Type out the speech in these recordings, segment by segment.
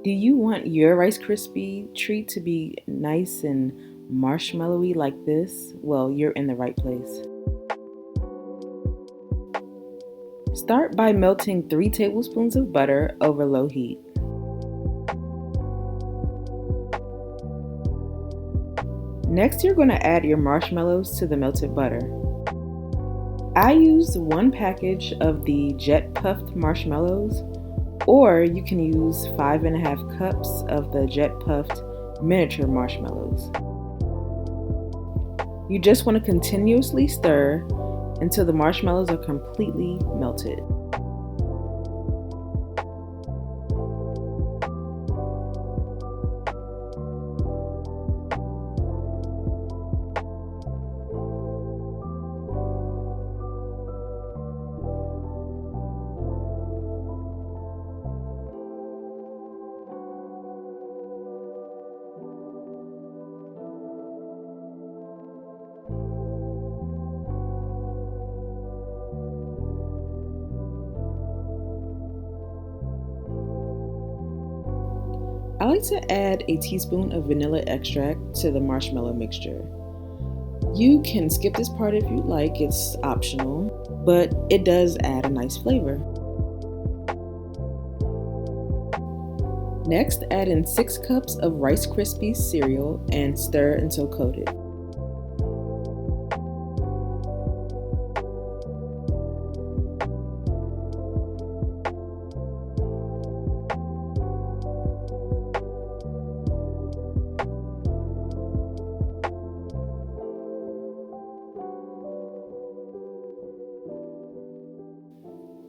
Do you want your Rice Krispie treat to be nice and marshmallowy like this? Well, you're in the right place. Start by melting 3 tablespoons of butter over low heat. Next, you're going to add your marshmallows to the melted butter. I used 1 package of the JET-PUFFED marshmallows, or you can use 5.5 cups of the JET-PUFFED Miniature Marshmallows. You just want to continuously stir until the marshmallows are completely melted. I like to add a teaspoon of vanilla extract to the marshmallow mixture. You can skip this part if you'd like, it's optional, but it does add a nice flavor. Next, add in 6 cups of Rice Krispies cereal and stir until coated.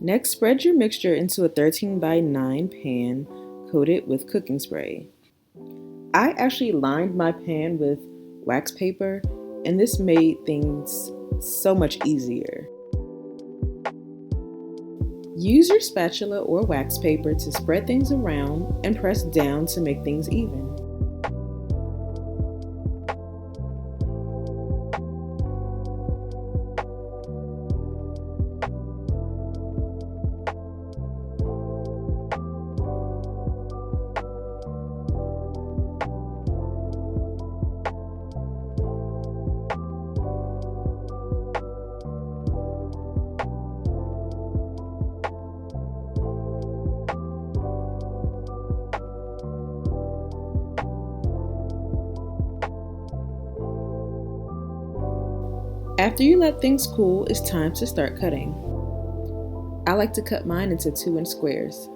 Next, spread your mixture into a 13 by 9 pan coated with cooking spray. I actually lined my pan with wax paper, and this made things so much easier. Use your spatula or wax paper to spread things around and press down to make things even. After you let things cool, it's time to start cutting. I like to cut mine into 2-inch squares.